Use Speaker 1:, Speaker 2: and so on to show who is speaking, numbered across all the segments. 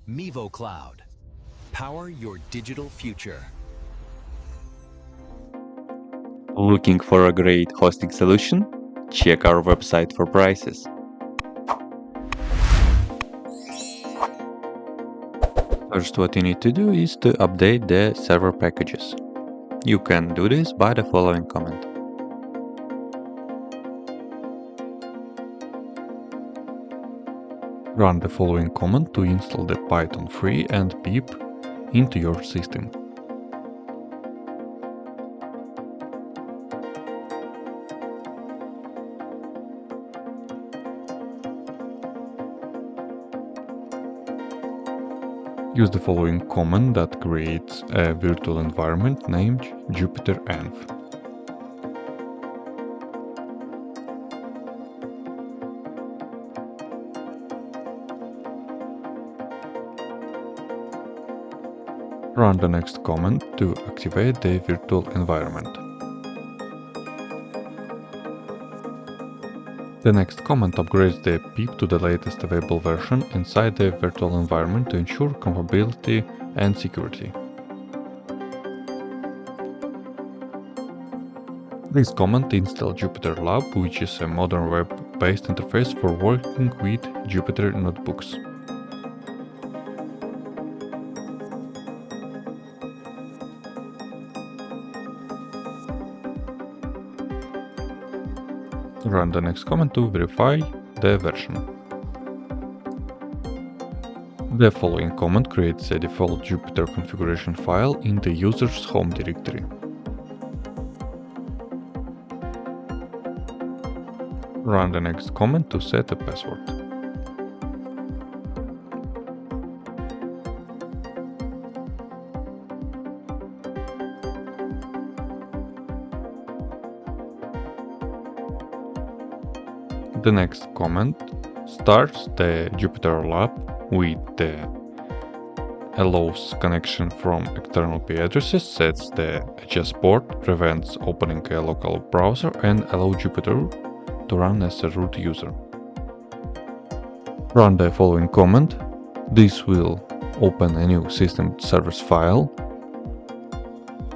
Speaker 1: Mevo Cloud. Power your digital future.
Speaker 2: Looking for a great hosting solution? Check our website for prices. First, what you need to do is to update the server packages. You can do this by the following command. Run the following command to install the Python 3 and pip into your system. Use the following command that creates a virtual environment named jupyter-env. Run the next command to activate the virtual environment. The next command upgrades the pip to the latest available version inside the virtual environment to ensure compatibility and security. This command installs jupyterlab, which is a modern web-based interface for working with Jupyter notebooks. Run the next command to verify the version. The following command creates a default Jupyter configuration file in the user's home directory. Run the next command to set a password. The next command starts the jupyterlab with the allows connection from external IP addresses, sets the HS port, prevents opening a local browser, and allows Jupyter to run as a root user. Run the following command. This will open a new system service file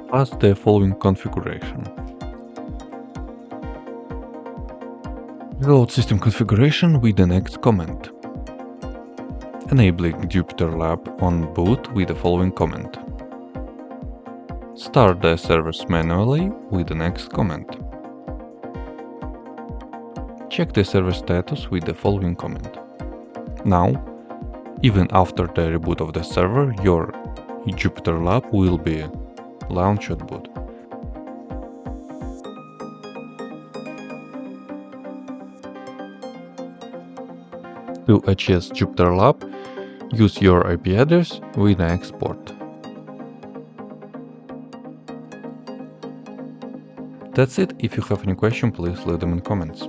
Speaker 2: plus the following configuration. Reload system configuration with the next command. Enabling jupyterlab on boot with the following command. Start the service manually with the next command. Check the server status with the following command. Now, even after the reboot of the server, your jupyterlab will be launched at boot. To access jupyterlab, use your IP address with an export. That's it. If you have any question, please leave them in comments.